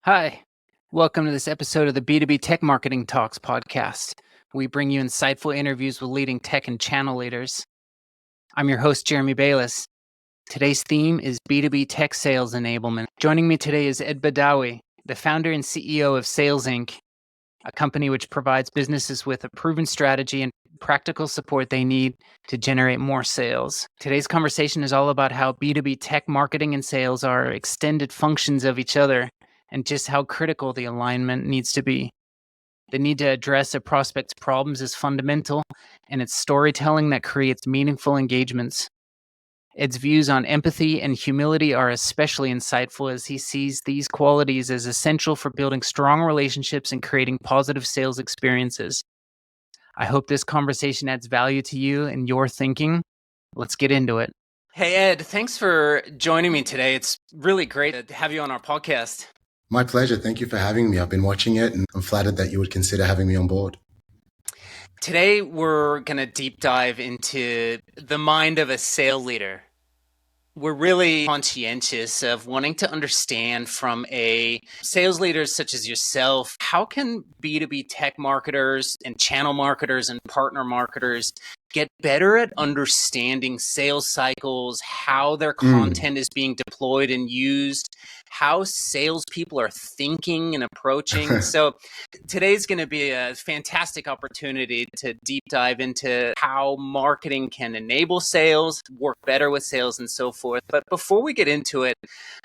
Hi, welcome to this episode of the B2B Tech Marketing Talks podcast. We bring you insightful interviews with leading tech and channel leaders. I'm your host, Jeremy Balius. Today's theme is B2B Tech Sales Enablement. Joining me today is Ed Badawi, the founder and CEO of Sales Inc., a company which provides businesses with a proven strategy and practical support they need to generate more sales. Today's conversation is all about how B2B tech marketing and sales are extended functions of each other, and just how critical the alignment needs to be. The need to address a prospect's problems is fundamental, and it's storytelling that creates meaningful engagements. Ed's views on empathy and humility are especially insightful as he sees these qualities as essential for building strong relationships and creating positive sales experiences. I hope this conversation adds value to you and your thinking. Let's get into it. Hey, Ed, thanks for joining me today. It's really great to have you on our podcast. My pleasure. Thank you for having me. I've been watching it and I'm flattered that you would consider having me on board. Today, we're going to deep dive into the mind of a sales leader. We're really conscientious of wanting to understand from a sales leader such as yourself, how can B2B tech marketers and channel marketers and partner marketers get better at understanding sales cycles, how their content is being deployed and used, how salespeople are thinking and approaching. So today's going to be a fantastic opportunity to deep dive into how marketing can enable sales, work better with sales, and so forth. But before we get into it,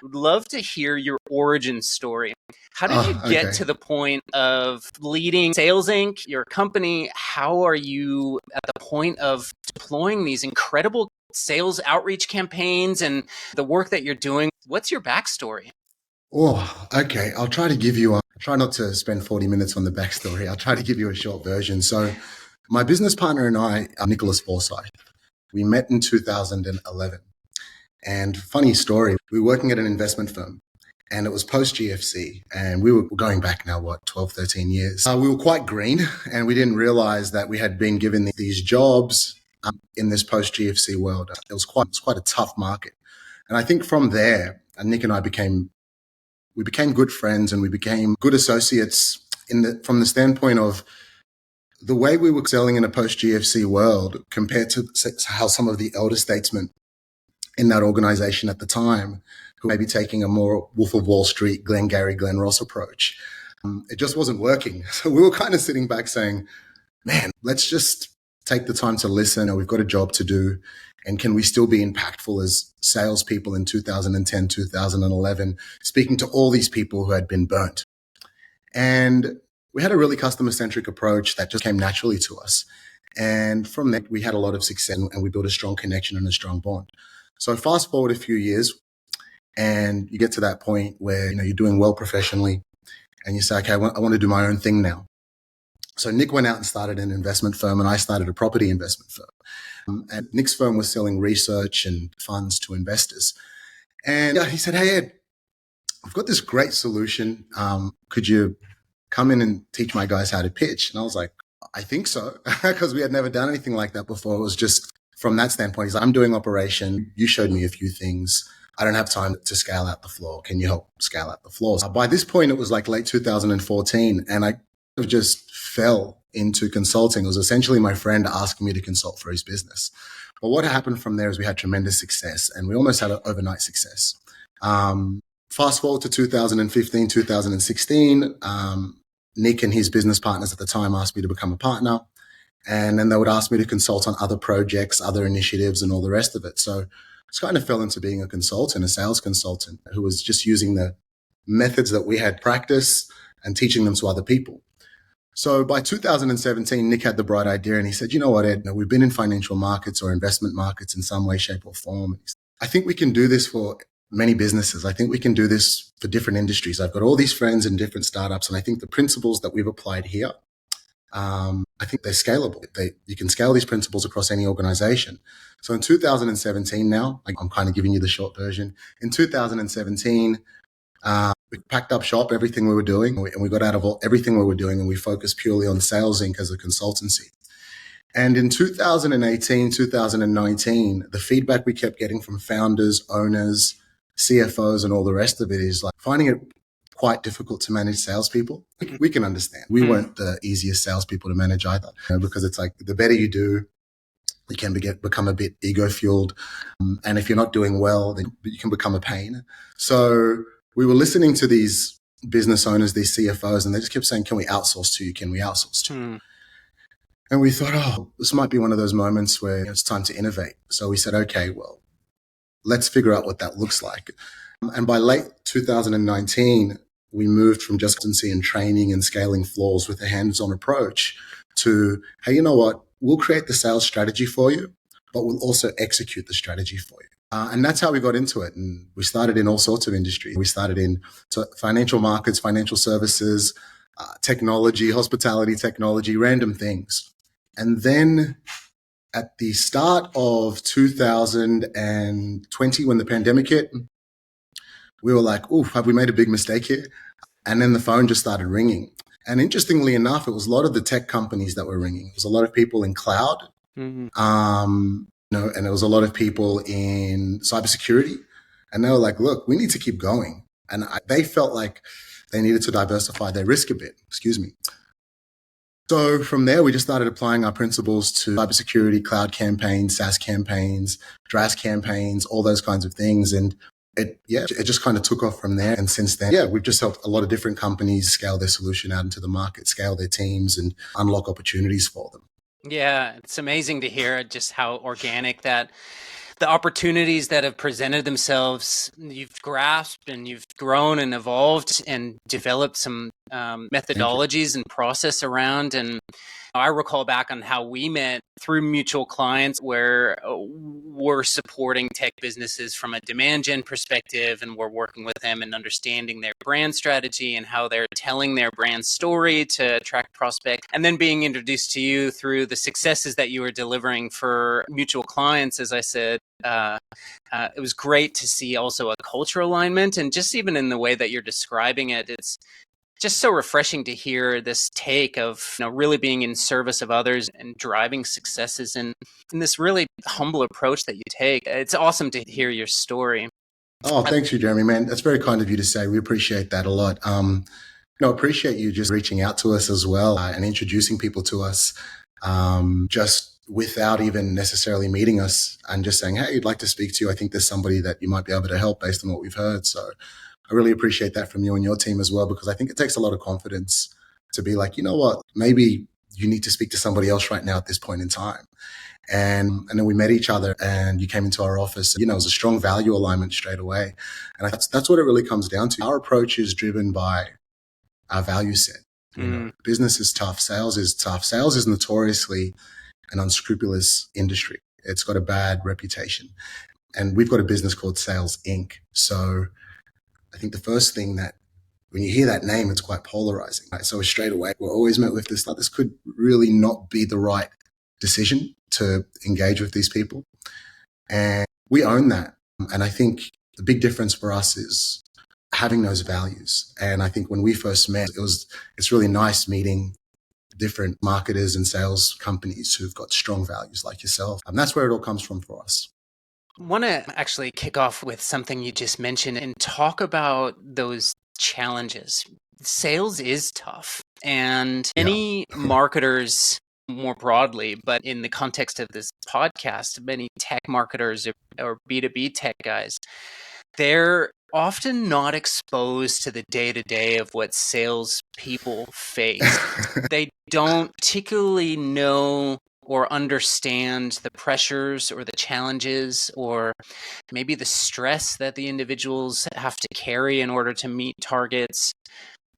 I'd love to hear your origin story. How did you get to the point of leading Sales Inc., your company? How are you at the point of deploying these incredible sales outreach campaigns and the work that you're doing? What's your backstory? Oh, okay. I'll try to give you try not to spend 40 minutes on the backstory. I'll try to give you a short version. So my business partner and I are Nicholas Forsyth. We met in 2011. And funny story, we were working at an investment firm and it was post GFC and we were going back now, 12, 13 years. We were quite green and we didn't realize that we had been given these jobs in this post GFC world. It was quite a tough market. And I think from there, Nick and I became good friends and we became good associates from the standpoint of the way we were selling in a post GFC world compared to how some of the elder statesmen in that organization at the time who may be taking a more Wolf of Wall Street, Glengarry, Glen Ross approach. It just wasn't working. So we were kind of sitting back saying, man, let's just take the time to listen. We've got a job to do. And can we still be impactful as salespeople in 2010, 2011, speaking to all these people who had been burnt? And we had a really customer-centric approach that just came naturally to us. And from that, we had a lot of success and we built a strong connection and a strong bond. So fast forward a few years and you get to that point where, you're doing well professionally and you say, okay, I want to do my own thing now. So Nick went out and started an investment firm and I started a property investment firm. And Nick's firm was selling research and funds to investors. And he said, hey, Ed, I've got this great solution. Could you come in and teach my guys how to pitch? And I was like, I think so, because we had never done anything like that before. It was just from that standpoint, he's like, I'm doing operation. You showed me a few things. I don't have time to scale out the floor. Can you help scale out the floors? By this point, it was like late 2014 and I just fell into consulting. It was essentially my friend asking me to consult for his business. But what happened from there is we had tremendous success and we almost had an overnight success. Fast forward to 2015, 2016, Nick and his business partners at the time asked me to become a partner. And then they would ask me to consult on other projects, other initiatives, and all the rest of it. So I just kind of fell into being a consultant, a sales consultant who was just using the methods that we had practiced and teaching them to other people. So by 2017, Nick had the bright idea and he said, you know what, Ed, we've been in financial markets or investment markets in some way, shape or form. I think we can do this for many businesses. I think we can do this for different industries. I've got all these friends in different startups and I think the principles that we've applied here, I think they're scalable. You can scale these principles across any organization. So in 2017 now, I'm kind of giving you the short version. In 2017, we packed up shop, everything we were doing, and we got out of everything we were doing and we focused purely on Sales Inc. as a consultancy. And in 2018, 2019, the feedback we kept getting from founders, owners, CFOs, and all the rest of it is like finding it quite difficult to manage salespeople. We can understand. We weren't the easiest salespeople to manage either, because it's like the better you do, you can become a bit ego-fueled. And if you're not doing well, then you can become a pain. So we were listening to these business owners, these CFOs, and they just kept saying, can we outsource to you? Can we outsource to you? And we thought, oh, this might be one of those moments where it's time to innovate. So we said, okay, well, let's figure out what that looks like. And by late 2019, we moved from just consultancy and training and scaling floors with a hands-on approach to, hey, you know what? We'll create the sales strategy for you, but we'll also execute the strategy for you. And that's how we got into it. And we started in all sorts of industries. We started in financial markets, financial services, technology, hospitality technology, random things. And then at the start of 2020, when the pandemic hit, we were like, ooh, have we made a big mistake here? And then the phone just started ringing. And interestingly enough, it was a lot of the tech companies that were ringing. It was a lot of people in cloud, and it was a lot of people in cybersecurity. And they were like, look, we need to keep going. And they felt like they needed to diversify their risk a bit. So from there, we just started applying our principles to cybersecurity, cloud campaigns, SaaS campaigns, DRaaS campaigns, all those kinds of things. And it just kind of took off from there. And since then, we've just helped a lot of different companies scale their solution out into the market, scale their teams, and unlock opportunities for them. Yeah, it's amazing to hear just how organic that the opportunities that have presented themselves, you've grasped and you've grown and evolved and developed some methodologies and process around. And I recall back on how we met through mutual clients where we're supporting tech businesses from a demand gen perspective, and we're working with them and understanding their brand strategy and how they're telling their brand story to attract prospects, and then being introduced to you through the successes that you were delivering for mutual clients. As I said, it was great to see also a culture alignment, and just even in the way that you're describing it, it's just so refreshing to hear this take of really being in service of others and driving successes in this really humble approach that you take. It's awesome to hear your story. Oh, thanks you, Jeremy, man. That's very kind of you to say. We appreciate that a lot. Appreciate you just reaching out to us as well and introducing people to us just without even necessarily meeting us, and just saying, hey, I'd like to speak to you. I think there's somebody that you might be able to help based on what we've heard. So I really appreciate that from you and your team as well, because I think it takes a lot of confidence to be like, you know what, maybe you need to speak to somebody else right now at this point in time. And then we met each other, and you came into our office. It was a strong value alignment straight away. And that's what it really comes down to. Our approach is driven by our value set. Business is tough. Sales is tough. Sales is notoriously an unscrupulous industry. It's got a bad reputation. And we've got a business called Sales Inc. So I think the first thing that when you hear that name, it's quite polarizing. Right? So straight away, we're always met with this, like, this could really not be the right decision to engage with these people. And we own that. And I think the big difference for us is having those values. And I think when we first met, it's really nice meeting different marketers and sales companies who've got strong values like yourself. And that's where it all comes from for us. I want to actually kick off with something you just mentioned and talk about those challenges. Sales is tough, and many marketers more broadly, but in the context of this podcast, many tech marketers or B2B tech guys, they're often not exposed to the day-to-day of what salespeople face. They don't particularly know or understand the pressures or the challenges or maybe the stress that the individuals have to carry in order to meet targets.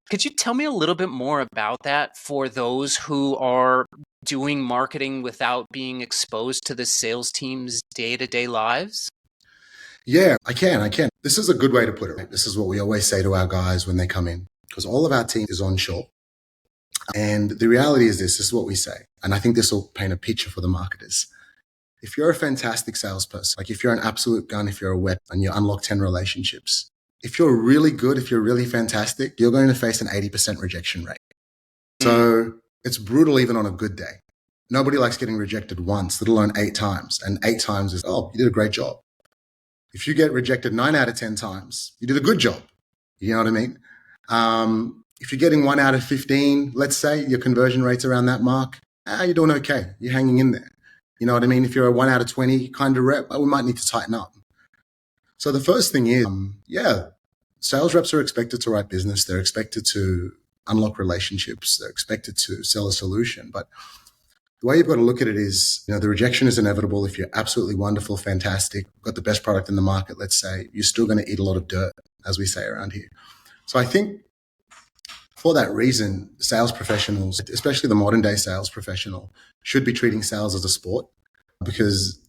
Could you tell me a little bit more about that for those who are doing marketing without being exposed to the sales team's day-to-day lives? Yeah, I can. This is a good way to put it. Right? This is what we always say to our guys when they come in, because all of our team is onshore. And the reality is this is what we say. And I think this will paint a picture for the marketers. If you're a fantastic salesperson, like if you're an absolute gun, if you're a weapon and you unlock 10 relationships, if you're really good, if you're really fantastic, you're going to face an 80% rejection rate. So it's brutal even on a good day. Nobody likes getting rejected once, let alone 8 times. And 8 times is, oh, you did a great job. If you get rejected 9 out of 10 times, you did a good job. You know what I mean? If you're getting 1 out of 15, let's say your conversion rate's around that mark, you're doing okay. You're hanging in there. You know what I mean? If you're a 1 out of 20 kind of rep, we might need to tighten up. So the first thing is, sales reps are expected to write business. They're expected to unlock relationships. They're expected to sell a solution. But the way you've got to look at it is, the rejection is inevitable. If you're absolutely wonderful, fantastic, got the best product in the market, let's say, you're still going to eat a lot of dirt, as we say around here. So I think for that reason, sales professionals, especially the modern day sales professional, should be treating sales as a sport, because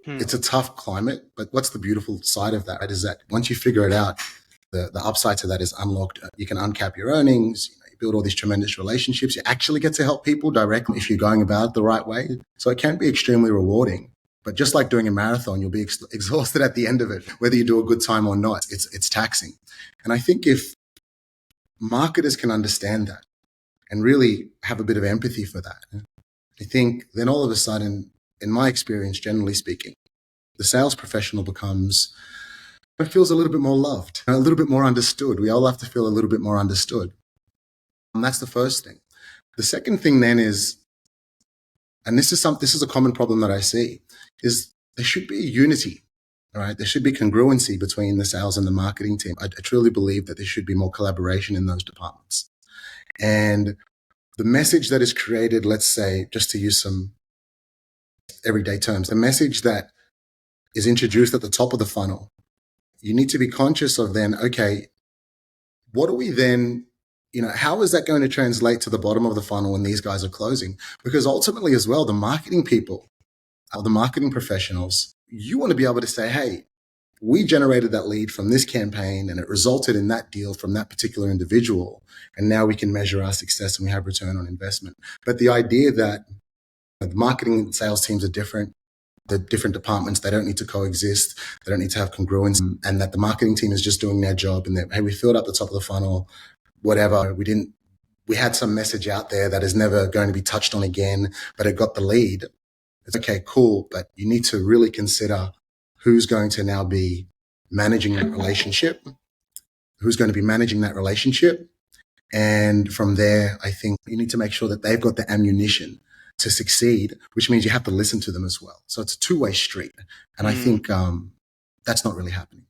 it's a tough climate. But what's the beautiful side of that is that once you figure it out, the upside to that is unlocked. You can uncap your earnings, you build all these tremendous relationships. You actually get to help people directly if you're going about it the right way. So it can be extremely rewarding. But just like doing a marathon, you'll be exhausted at the end of it, whether you do a good time or not. It's taxing. And I think if marketers can understand that and really have a bit of empathy for that, I think then all of a sudden, in my experience, generally speaking, the sales professional feels a little bit more loved, a little bit more understood. We all have to feel a little bit more understood. And that's the first thing. The second thing then is, and this is a common problem that I see, is there should be unity. All right, there should be congruency between the sales and the marketing team. I truly believe that there should be more collaboration in those departments. And the message that is created, let's say, just to use some everyday terms, the message that is introduced at the top of the funnel, you need to be conscious of then, okay, what are we then, how is that going to translate to the bottom of the funnel when these guys are closing? Because ultimately as well, the marketing people, the marketing professionals, you want to be able to say, hey, we generated that lead from this campaign and it resulted in that deal from that particular individual. And now we can measure our success and we have return on investment. But the idea that the marketing and sales teams are different, the different departments, they don't need to coexist, they don't need to have congruence, and that the marketing team is just doing their job and that, hey, we filled up the top of the funnel, whatever, we had some message out there that is never going to be touched on again, but it got the lead. It's okay, cool, but you need to really consider who's going to now be managing that relationship, And from there, I think you need to make sure that they've got the ammunition to succeed, which means you have to listen to them as well. So it's a two-way street. And I think that's not really happening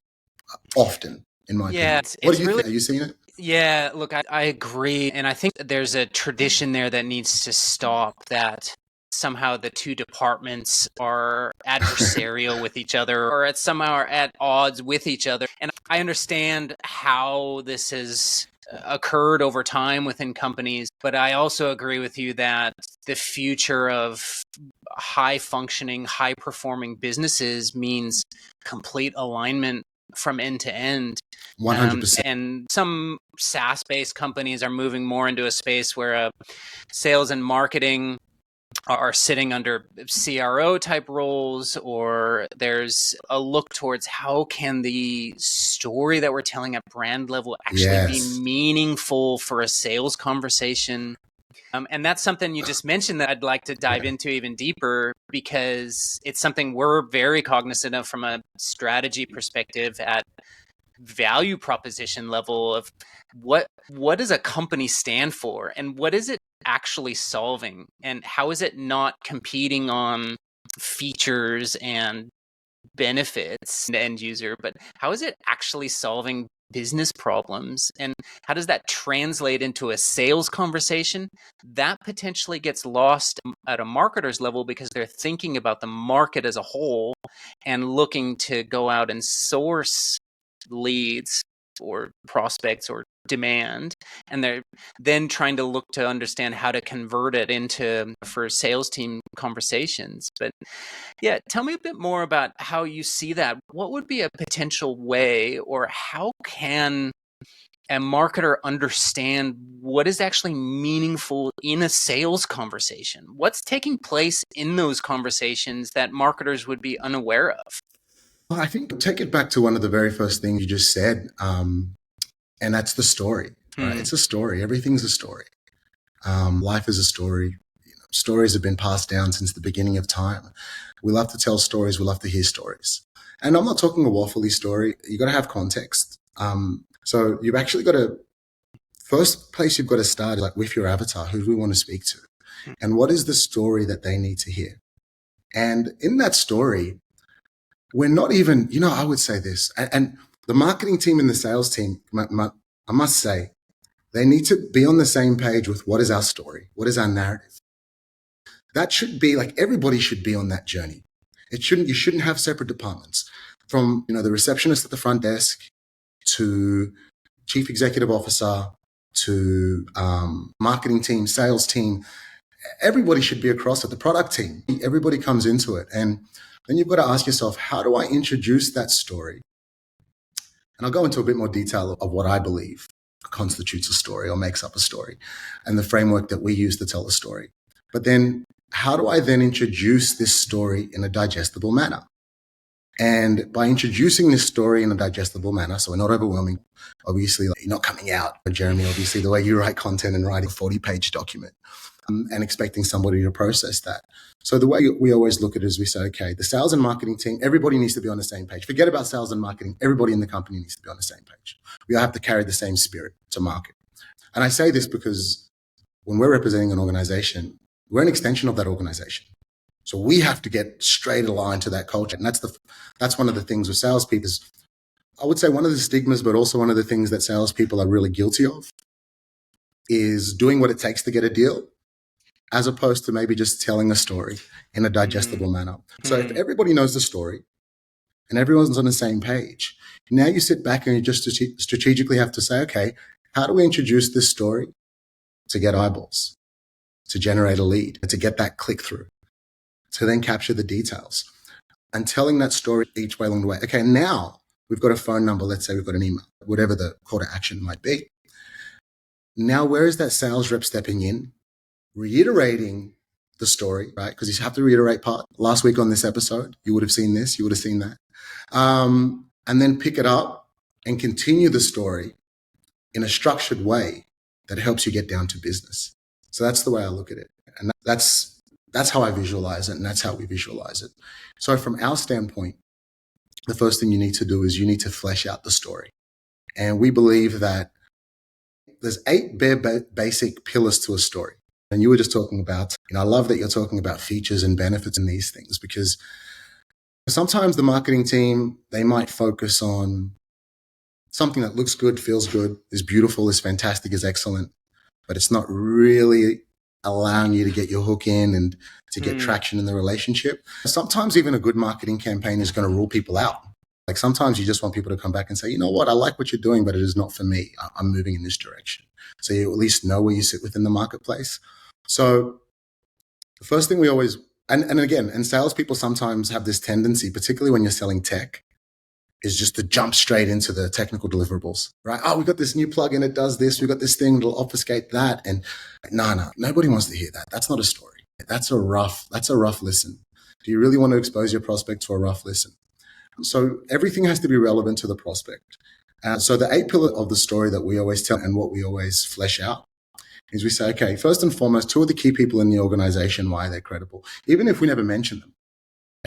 often, in my opinion. What do you think? Are you seeing it? Yeah, look, I agree. And I think that there's a tradition there that needs to stop, that somehow the two departments are adversarial with each other, or somehow are at odds with each other. And I understand how this has occurred over time within companies, but I also agree with you that the future of high functioning, high performing businesses means complete alignment from end to end. 100%. And some SaaS-based companies are moving more into a space where sales and marketing are sitting under CRO type roles, or there's a look towards how can the story that we're telling at brand level actually be meaningful for a sales conversation. And that's something you just mentioned that I'd like to dive into even deeper, because it's something we're very cognizant of from a strategy perspective at value proposition level of what does a company stand for, and what is it actually solving, and how is it not competing on features and benefits to the end user, but how is it actually solving business problems, and how does that translate into a sales conversation that potentially gets lost at a marketer's level, because they're thinking about the market as a whole and looking to go out and source leads or prospects or demand, and they're then trying to look to understand how to convert it into for sales team conversations. But yeah, tell me a bit more about how you see that. What would be a potential way, or how can a marketer understand what is actually meaningful in a sales conversation? What's taking place in those conversations that marketers would be unaware of? Well, I think take it back to one of the very first things you just said, and that's the story. Right? It's a story. Everything's a story. Life is a story. Stories have been passed down since the beginning of time. We love to tell stories. We love to hear stories. And I'm not talking a waffly story. You got to have context. So you've actually got to First place you've got to start is like with your avatar. Who do we want to speak to? And what is the story that they need to hear? And in that story, we're not even, I would say this, and the marketing team and the sales team, I must say, they need to be on the same page with what is our story? What is our narrative? That should be like everybody should be on that journey. You shouldn't have separate departments from, the receptionist at the front desk to chief executive officer to marketing team, sales team. Everybody should be across it. The product team, everybody comes into it. And then you've got to ask yourself, how do I introduce that story? And I'll go into a bit more detail of what I believe constitutes a story or makes up a story and the framework that we use to tell a story. But then how do I then introduce this story in a digestible manner? And by introducing this story in a digestible manner, so we're not overwhelming, obviously, you're not coming out, Jeremy, obviously, the way you write content and writing a 40-page document and expecting somebody to process that. So the way we always look at it is we say, okay, the sales and marketing team, everybody needs to be on the same page. Forget about sales and marketing. Everybody in the company needs to be on the same page. We all have to carry the same spirit to market. And I say this because when we're representing an organization, we're an extension of that organization. So we have to get straight aligned to that culture. And that's one of the things with salespeople is, I would say one of the stigmas, but also one of the things that salespeople are really guilty of is doing what it takes to get a deal, as opposed to maybe just telling a story in a digestible manner. So if everybody knows the story and everyone's on the same page, now you sit back and you just strategically have to say, okay, how do we introduce this story to get eyeballs, to generate a lead, to get that click through, to then capture the details and telling that story each way along the way. Okay, now we've got a phone number. Let's say we've got an email, whatever the call to action might be. Now, where is that sales rep stepping in, reiterating the story, right? Because you have to reiterate part. Last week on this episode, you would have seen this, you would have seen that. And then pick it up and continue the story in a structured way that helps you get down to business. So that's the way I look at it. And that's how I visualize it, and that's how we visualize it. So from our standpoint, the first thing you need to do is you need to flesh out the story. And we believe that there's 8 bare basic pillars to a story. And you were just talking about, I love that you're talking about features and benefits and these things, because sometimes the marketing team, they might focus on something that looks good, feels good, is beautiful, is fantastic, is excellent, but it's not really allowing you to get your hook in and to get traction in the relationship. Sometimes even a good marketing campaign is going to rule people out. Like sometimes you just want people to come back and say, you know what, I like what you're doing, but it is not for me. I'm moving in this direction. So you at least know where you sit within the marketplace. So the first thing we always, and salespeople sometimes have this tendency, particularly when you're selling tech, is just to jump straight into the technical deliverables, right? Oh, we got this new plugin, it does this. We got this thing that'll obfuscate that. And no, nobody wants to hear that. That's not a story. That's a rough listen. Do you really want to expose your prospect to a rough listen? So everything has to be relevant to the prospect. So the 8 pillars of the story that we always tell and what we always flesh out is we say, okay, first and foremost, who are the key people in the organization, why they're credible, even if we never mention them.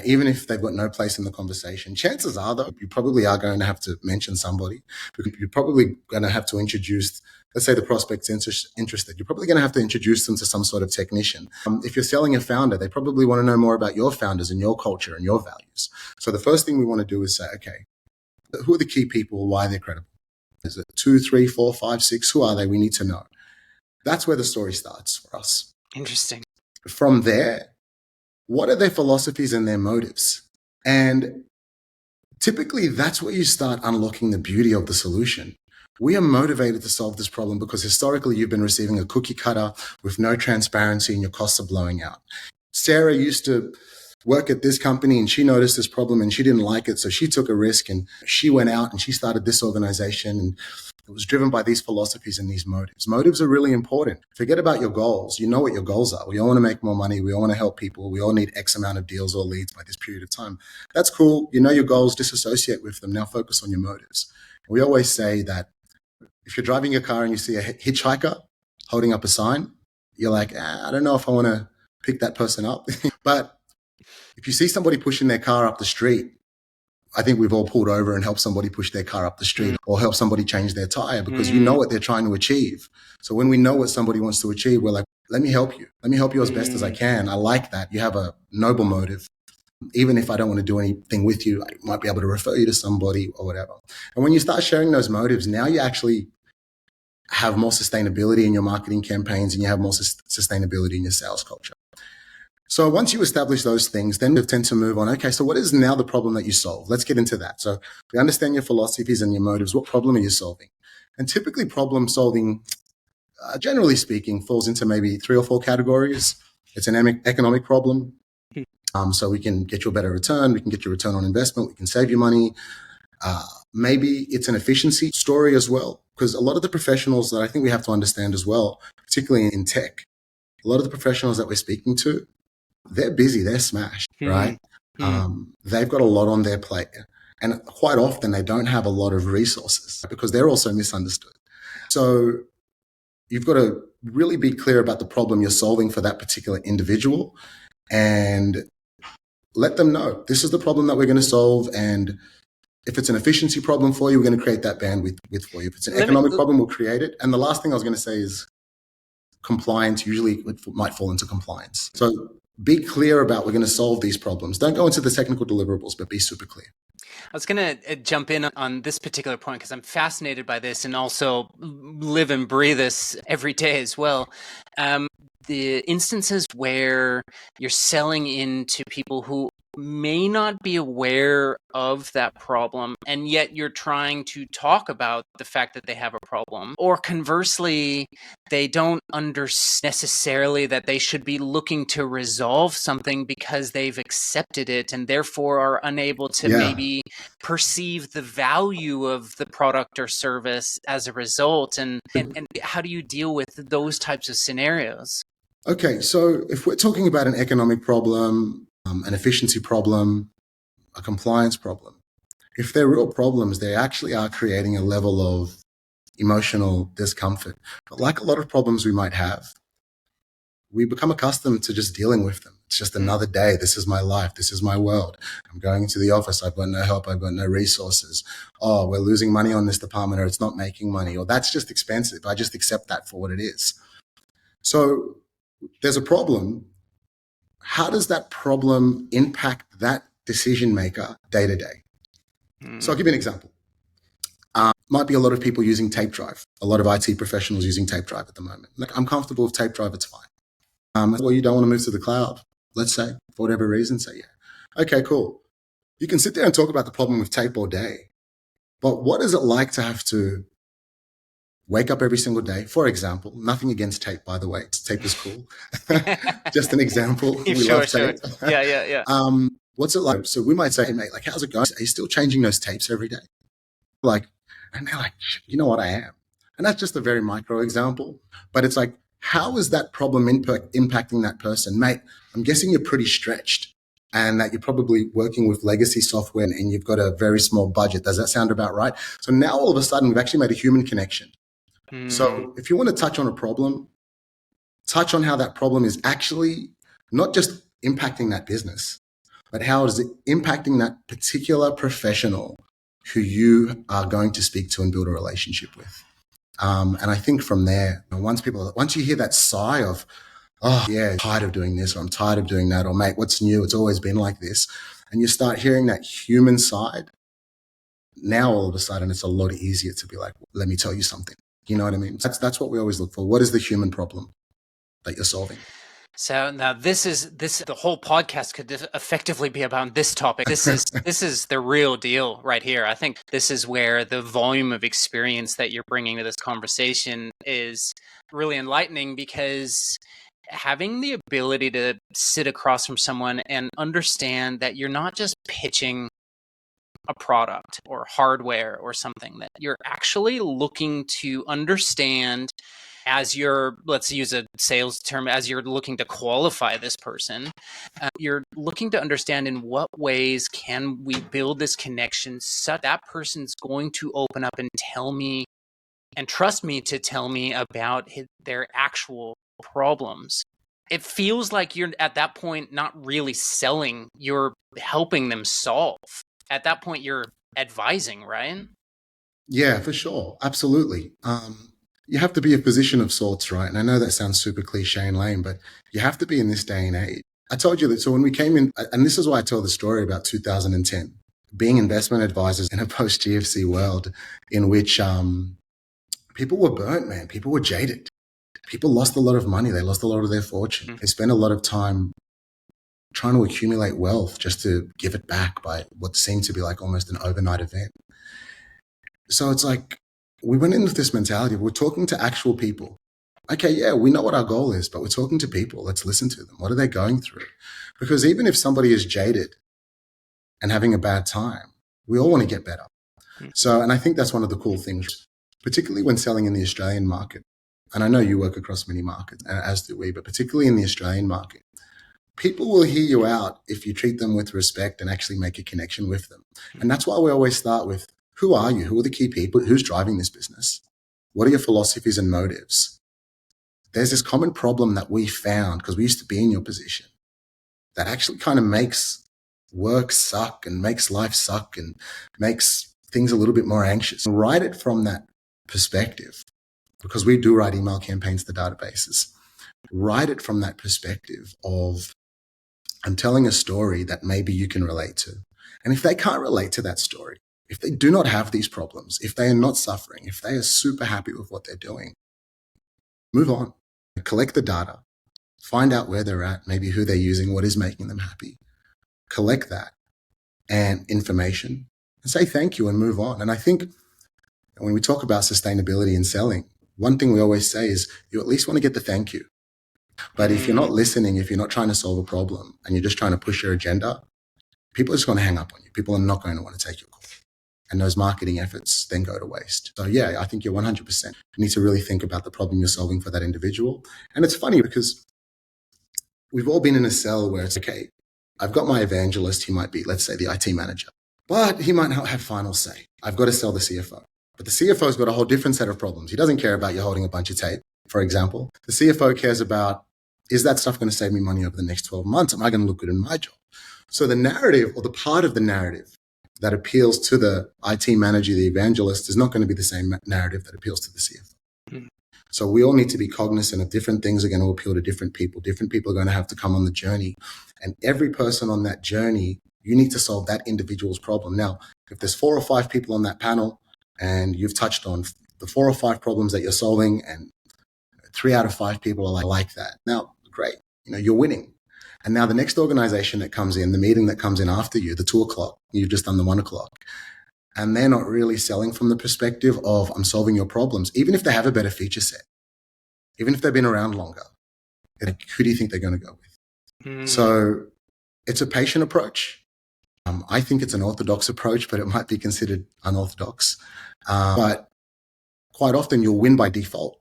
Even if they've got no place in the conversation, chances are, though, you probably are going to have to mention somebody. You're probably going to have to introduce, let's say the prospect's interested. You're probably going to have to introduce them to some sort of technician. If you're selling a founder, they probably want to know more about your founders and your culture and your values. So the first thing we want to do is say, okay, who are the key people? Why they're credible? Is it 2, 3, 4, 5, 6? Who are they? We need to know. That's where the story starts for us. Interesting. From there, what are their philosophies and their motives? And typically that's where you start unlocking the beauty of the solution. We are motivated to solve this problem because historically you've been receiving a cookie cutter with no transparency and your costs are blowing out. Sarah used to work at this company and she noticed this problem and she didn't like it. So she took a risk and she went out and she started this organization, and it was driven by these philosophies and these motives. Motives are really important. Forget about your goals. You know what your goals are. We all want to make more money. We all want to help people. We all need X amount of deals or leads by this period of time. That's cool. You know your goals, disassociate with them. Now focus on your motives. We always say that if you're driving your car and you see a hitchhiker holding up a sign, you're like, I don't know if I want to pick that person up. But if you see somebody pushing their car up the street I think we've all pulled over and helped somebody push their car up the street or help somebody change their tire because you know what they're trying to achieve. So when we know what somebody wants to achieve, we're like, let me help you. Let me help you as best as I can. I like that. You have a noble motive. Even if I don't want to do anything with you, I might be able to refer you to somebody or whatever. And when you start sharing those motives, now you actually have more sustainability in your marketing campaigns and you have more sustainability in your sales culture. So once you establish those things, then we tend to move on. Okay, so what is now the problem that you solve? Let's get into that. So we understand your philosophies and your motives. What problem are you solving? And typically problem solving, generally speaking, falls into maybe 3 or 4 categories. It's an economic problem. So we can get you a better return. We can get you a return on investment. We can save you money. Maybe it's an efficiency story as well, because a lot of the professionals that I think we have to understand as well, particularly in tech, a lot of the professionals that we're speaking to, they're busy, they're smashed, right? They've got a lot on their plate. And quite often they don't have a lot of resources because they're also misunderstood. So you've got to really be clear about the problem you're solving for that particular individual and let them know this is the problem that we're going to solve. And if it's an efficiency problem for you, we're going to create that bandwidth for you. If it's an economic problem, we'll create it. And the last thing I was going to say is compliance. Usually it might fall into compliance. So be clear about we're going to solve these problems. Don't go into the technical deliverables, but be super clear. I was going to jump in on this particular point because I'm fascinated by this and also live and breathe this every day as well. The instances where you're selling into people who may not be aware of that problem, and yet you're trying to talk about the fact that they have a problem. Or conversely, they don't understand necessarily that they should be looking to resolve something because they've accepted it and therefore are unable to maybe perceive the value of the product or service as a result. And how do you deal with those types of scenarios? Okay, so if we're talking about an economic problem, an efficiency problem, a compliance problem, if they're real problems, they actually are creating a level of emotional discomfort. But like a lot of problems we might have, we become accustomed to just dealing with them. It's just another day. This is my life. This is my world. I'm going into the office. I've got no help. I've got no resources. Oh, we're losing money on this department, or it's not making money, or that's just expensive. I just accept that for what it is. So there's a problem. How does that problem impact that decision maker day to day? So I'll give you an example. Might be a lot of people using tape drive, a lot of IT professionals using tape drive at the moment. Like, I'm comfortable with tape drive, it's fine. Well, you don't want to move to the cloud, let's say, for whatever reason, say, yeah. Okay, cool. You can sit there and talk about the problem with tape all day, but what is it like to have to wake up every single day? For example, nothing against tape, by the way. Tape is cool. Just an example. We love tape. Yeah. What's it like? So we might say, hey, mate, like, how's it going? Are you still changing those tapes every day? Like, and they're like, you know what, I am. And that's just a very micro example. But it's like, how is that problem impacting that person? Mate, I'm guessing you're pretty stretched and that you're probably working with legacy software and you've got a very small budget. Does that sound about right? So now all of a sudden, we've actually made a human connection. So if you want to touch on a problem, touch on how that problem is actually not just impacting that business, but how is it impacting that particular professional who you are going to speak to and build a relationship with. And I think from there, once you hear that sigh of, oh yeah, I'm tired of doing this, or I'm tired of doing that, or mate, what's new? It's always been like this. And you start hearing that human side. Now, all of a sudden, it's a lot easier to be like, let me tell you something. You know what I mean? That's what we always look for. What is the human problem that you're solving? So now this the whole podcast could effectively be about this topic. This is the real deal right here. I think this is where the volume of experience that you're bringing to this conversation is really enlightening, because having the ability to sit across from someone and understand that you're not just pitching a product or hardware or something, that you're actually looking to understand, as you're, let's use a sales term, as you're looking to qualify this person, you're looking to understand in what ways can we build this connection such that person's going to open up and tell me and trust me to tell me about their actual problems. It feels like you're at that point not really selling, you're helping them solve. at that point you're advising, right? Yeah, for sure. Absolutely. You have to be a physician of sorts, right? And I know that sounds super cliche and lame, but you have to be in this day and age. I told you that. So when we came in, and this is why I tell the story about 2010, being investment advisors in a post GFC world in which people were burnt, man. People were jaded. People lost a lot of money. They lost a lot of their fortune. They spent a lot of time trying to accumulate wealth just to give it back by what seemed to be like almost an overnight event. So it's like, we went in with this mentality. We're talking to actual people. Okay, yeah, we know what our goal is, but we're talking to people. Let's listen to them. What are they going through? Because even if somebody is jaded and having a bad time, we all want to get better. So, and I think that's one of the cool things, particularly when selling in the Australian market. And I know you work across many markets, as do we, but particularly in the Australian market, people will hear you out if you treat them with respect and actually make a connection with them. And that's why we always start with, who are you? Who are the key people? Who's driving this business? What are your philosophies and motives? There's this common problem that we found, because we used to be in your position, that actually kind of makes work suck and makes life suck and makes things a little bit more anxious. Write it from that perspective, because we do write email campaigns to databases. Write it from that perspective of, I'm telling a story that maybe you can relate to. And if they can't relate to that story, if they do not have these problems, if they are not suffering, if they are super happy with what they're doing, move on. Collect the data, find out where they're at, maybe who they're using, what is making them happy. Collect that and information and say thank you and move on. And I think when we talk about sustainability in selling, one thing we always say is you at least want to get the thank you. But if you're not listening, if you're not trying to solve a problem and you're just trying to push your agenda, people are just going to hang up on you. People are not going to want to take your call. And those marketing efforts then go to waste. So yeah, I think you're 100%. You need to really think about the problem you're solving for that individual. And it's funny because we've all been in a cell where it's, okay, I've got my evangelist. He might be, let's say, the IT manager, but he might not have final say. I've got to sell the CFO. But the CFO's got a whole different set of problems. He doesn't care about you holding a bunch of tape, for example. The CFO cares about, is that stuff going to save me money over the next 12 months? Am I going to look good in my job? So the narrative, or the part of the narrative that appeals to the IT manager, the evangelist, is not going to be the same narrative that appeals to the CFO. So we all need to be cognizant of different things are going to appeal to different people. Different people are going to have to come on the journey. And every person on that journey, you need to solve that individual's problem. Now, if there's 4 or 5 people on that panel and you've touched on the 4 or 5 problems that you're solving and 3 out of 5 people are like that, now, great, you're winning. And now the next organization that comes in, the meeting that comes in after you, the 2 o'clock, you've just done the 1 o'clock. And they're not really selling from the perspective of, I'm solving your problems, even if they have a better feature set, even if they've been around longer. Who do you think they're going to go with? So it's a patient approach. I think it's an orthodox approach, but it might be considered unorthodox. But quite often you'll win by default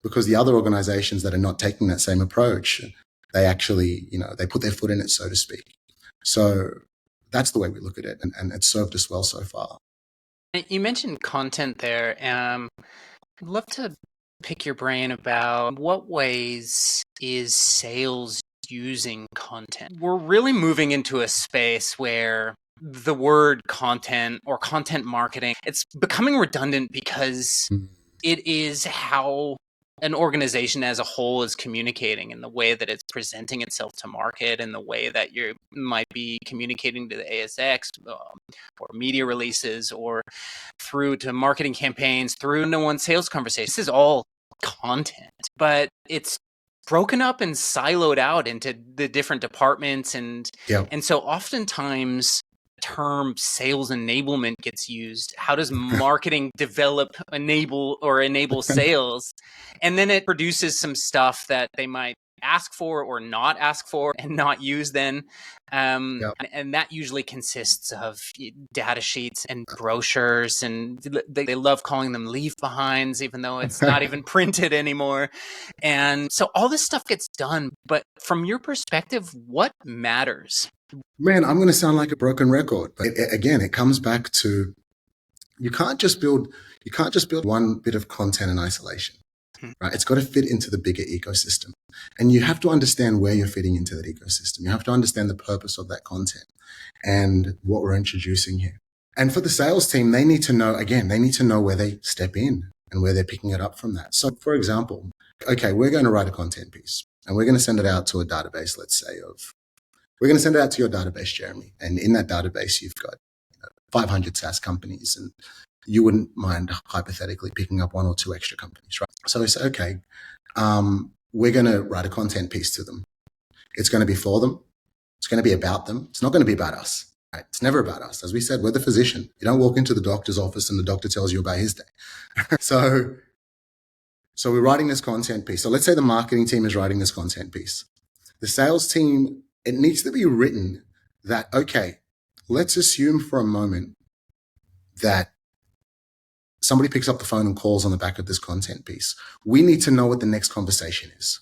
because the other organizations that are not taking that same approach, they actually, they put their foot in it, so to speak. So that's the way we look at it, and it's served us well so far. You mentioned content there. I'd love to pick your brain about what ways is sales using content. We're really moving into a space where the word content or content marketing, it's becoming redundant because it is how an organization as a whole is communicating, in the way that it's presenting itself to market, and the way that you might be communicating to the ASX or media releases, or through to marketing campaigns, through no one sales conversation. This is all content, but it's broken up and siloed out into the different departments. And so oftentimes term sales enablement gets used. How does marketing enable sales? And then it produces some stuff that they might ask for or not ask for and not use then. And that usually consists of data sheets and brochures, and they love calling them leave behinds, even though it's not even printed anymore. And so all this stuff gets done. But from your perspective, what matters? Man, I'm going to sound like a broken record, but again, it comes back to you can't just build one bit of content in isolation. right? It's got to fit into the bigger ecosystem. And you have to understand where you're fitting into that ecosystem. You have to understand the purpose of that content and what we're introducing here. And for the sales team, they need to know, again, they need to know where they step in and where they're picking it up from that. So for example, okay, we're going to write a content piece and we're going to send it out to a database, let's say we're going to send it out to your database, Jeremy. And in that database, you've got 500 SaaS companies, and you wouldn't mind hypothetically picking up one or two extra companies, right? So we say, okay, we're going to write a content piece to them. It's going to be for them. It's going to be about them. It's not going to be about us. Right? It's never about us. As we said, we're the physician. You don't walk into the doctor's office and the doctor tells you about his day. So we're writing this content piece. So let's say the marketing team is writing this content piece. The sales team, it needs to be written that, okay, let's assume for a moment that somebody picks up the phone and calls on the back of this content piece. We need to know what the next conversation is,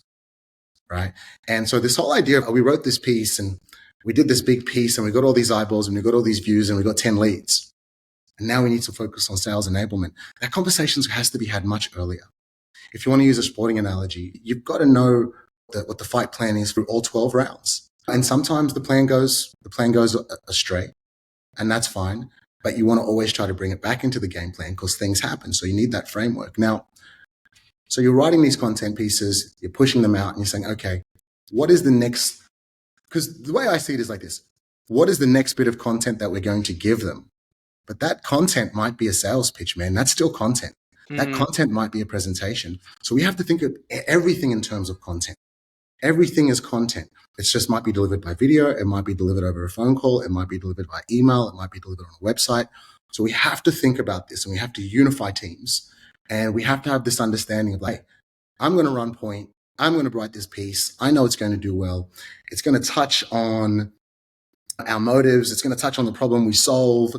right? And so this whole idea of, we wrote this piece and we did this big piece and we got all these eyeballs and we got all these views and we got 10 leads. And now we need to focus on sales enablement. That conversation has to be had much earlier. If you want to use a sporting analogy, you've got to know what the fight plan is for all 12 rounds. And sometimes the plan goes astray, and that's fine. But you want to always try to bring it back into the game plan because things happen. So you need that framework. Now, so you're writing these content pieces, you're pushing them out and you're saying, okay, what is the next? Because the way I see it is like this. What is the next bit of content that we're going to give them? But that content might be a sales pitch, man. That's still content. That content might be a presentation. So we have to think of everything in terms of content. Everything is content. It just might be delivered by video. It might be delivered over a phone call. It might be delivered by email. It might be delivered on a website. So we have to think about this and we have to unify teams. And we have to have this understanding of like, I'm going to run point. I'm going to write this piece. I know it's going to do well. It's going to touch on our motives. It's going to touch on the problem we solve.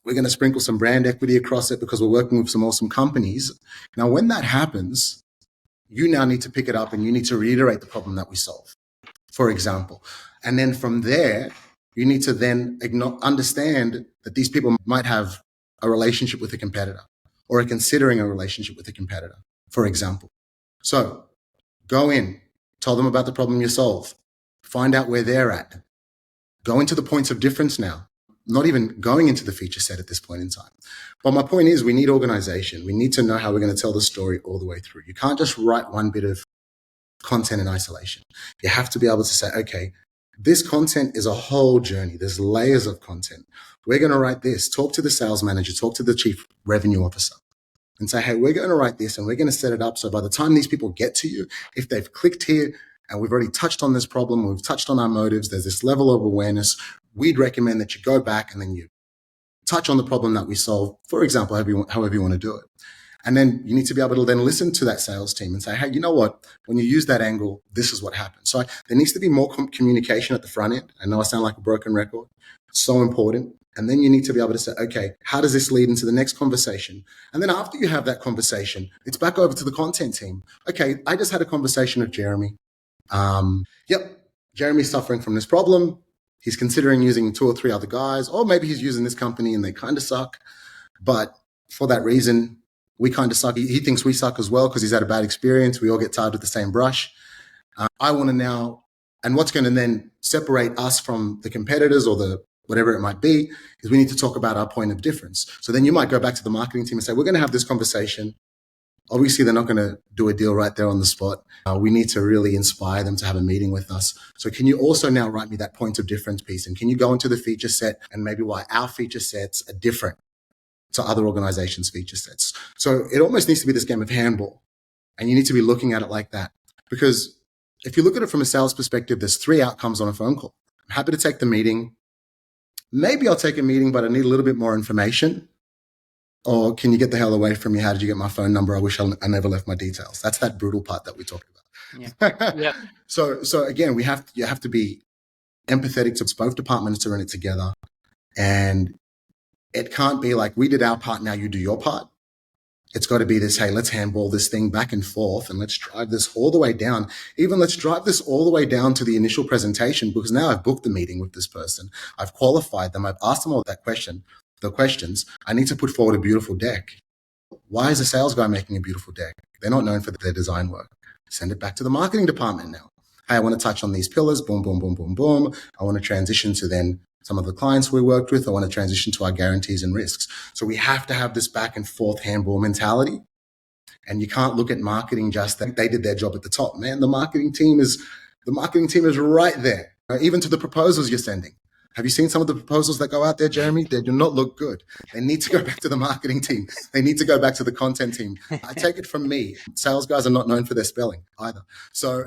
We're going to sprinkle some brand equity across it because we're working with some awesome companies. Now, when that happens, you now need to pick it up and you need to reiterate the problem that we solve, for example. And then from there, you need to then understand that these people might have a relationship with a competitor or are considering a relationship with a competitor, for example. So go in, tell them about the problem you solve, find out where they're at, go into the points of difference now. Not even going into the feature set at this point in time. But my point is we need organization. We need to know how we're going to tell the story all the way through. You can't just write one bit of content in isolation. You have to be able to say, okay, this content is a whole journey. There's layers of content. We're going to write this. Talk to the sales manager, talk to the chief revenue officer and say, hey, we're going to write this and we're going to set it up. So by the time these people get to you, if they've clicked here and we've already touched on this problem, we've touched on our motives, there's this level of awareness, we'd recommend that you go back and then you touch on the problem that we solve, for example, however you want to do it. And then you need to be able to then listen to that sales team and say, hey, you know what? When you use that angle, this is what happens. So there needs to be more communication at the front end. I know I sound like a broken record. It's so important. And then you need to be able to say, okay, how does this lead into the next conversation? And then after you have that conversation, it's back over to the content team. Okay, I just had a conversation with Jeremy. Jeremy's suffering from this problem. He's considering using 2 or 3 other guys, or maybe he's using this company and they kind of suck. But for that reason, we kind of suck. He thinks we suck as well because he's had a bad experience. We all get tired with the same brush. I want to now, and what's going to then separate us from the competitors or the whatever it might be, is we need to talk about our point of difference. So then you might go back to the marketing team and say, we're going to have this conversation. Obviously, they're not going to do a deal right there on the spot. We need to really inspire them to have a meeting with us. So can you also now write me that point of difference piece? And can you go into the feature set and maybe why our feature sets are different to other organizations' feature sets? So it almost needs to be this game of handball. And you need to be looking at it like that. Because if you look at it from a sales perspective, there's 3 outcomes on a phone call. I'm happy to take the meeting. Maybe I'll take a meeting, but I need a little bit more information. Or can you get the hell away from me? How did you get my phone number? I wish I never left my details. That's that brutal part that we talked about. Yeah. So again, you have to be empathetic to both departments to run it together. And it can't be like, we did our part, now you do your part. It's got to be this, hey, let's handball this thing back and forth and let's drive this all the way down. Even let's drive this all the way down to the initial presentation, because now I've booked the meeting with this person. I've qualified them. I've asked them all the questions. I need to put forward a beautiful deck. Why is a sales guy making a beautiful deck? They're not known for their design work. Send it back to the marketing department now. Hey, I want to touch on these pillars, boom, boom, boom, boom, boom. I want to transition to then some of the clients we worked with. I want to transition to our guarantees and risks. So we have to have this back and forth handball mentality. And you can't look at marketing just that they did their job at the top. Man, the marketing team is right there, even to the proposals you're sending. Have you seen some of the proposals that go out there, Jeremy? They do not look good. They need to go back to the marketing team. They need to go back to the content team. I take it from me. Sales guys are not known for their spelling either. So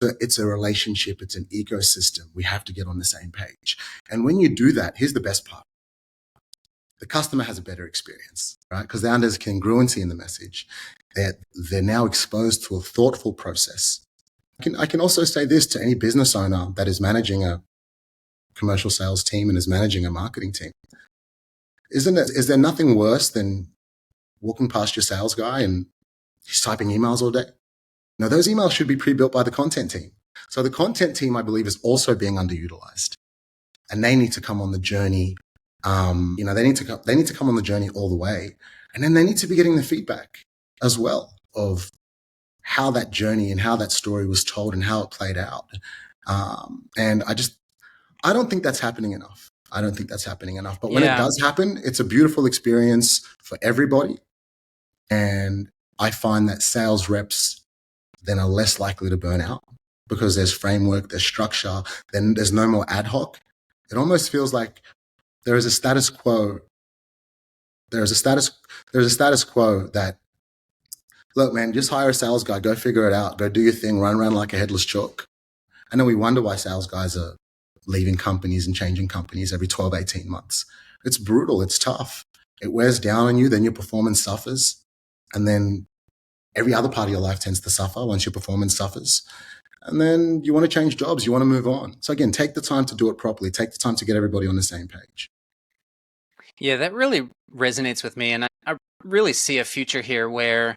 it's a relationship. It's an ecosystem. We have to get on the same page. And when you do that, here's the best part. The customer has a better experience, right? Because there's congruency in the message. They're now exposed to a thoughtful process. I can also say this to any business owner that is managing a commercial sales team and is managing a marketing team. Is there nothing worse than walking past your sales guy and he's typing emails all day? No, those emails should be pre-built by the content team. So the content team, I believe, is also being underutilized, and they need to come on the journey. They need to come on the journey all the way, and then they need to be getting the feedback as well of how that journey and how that story was told and how it played out. And I don't think that's happening enough. But when it does happen, it's a beautiful experience for everybody. And I find that sales reps then are less likely to burn out because there's framework, there's structure, then there's no more ad hoc. It almost feels like there is a status quo. There's a status quo that, look, man, just hire a sales guy, go figure it out, go do your thing, run around like a headless chalk. And then we wonder why sales guys are leaving companies and changing companies every 12, 18 months. It's brutal. It's tough. It wears down on you. Then your performance suffers. And then every other part of your life tends to suffer once your performance suffers. And then you want to change jobs. You want to move on. So again, take the time to do it properly. Take the time to get everybody on the same page. Yeah, that really resonates with me. And I really see a future here where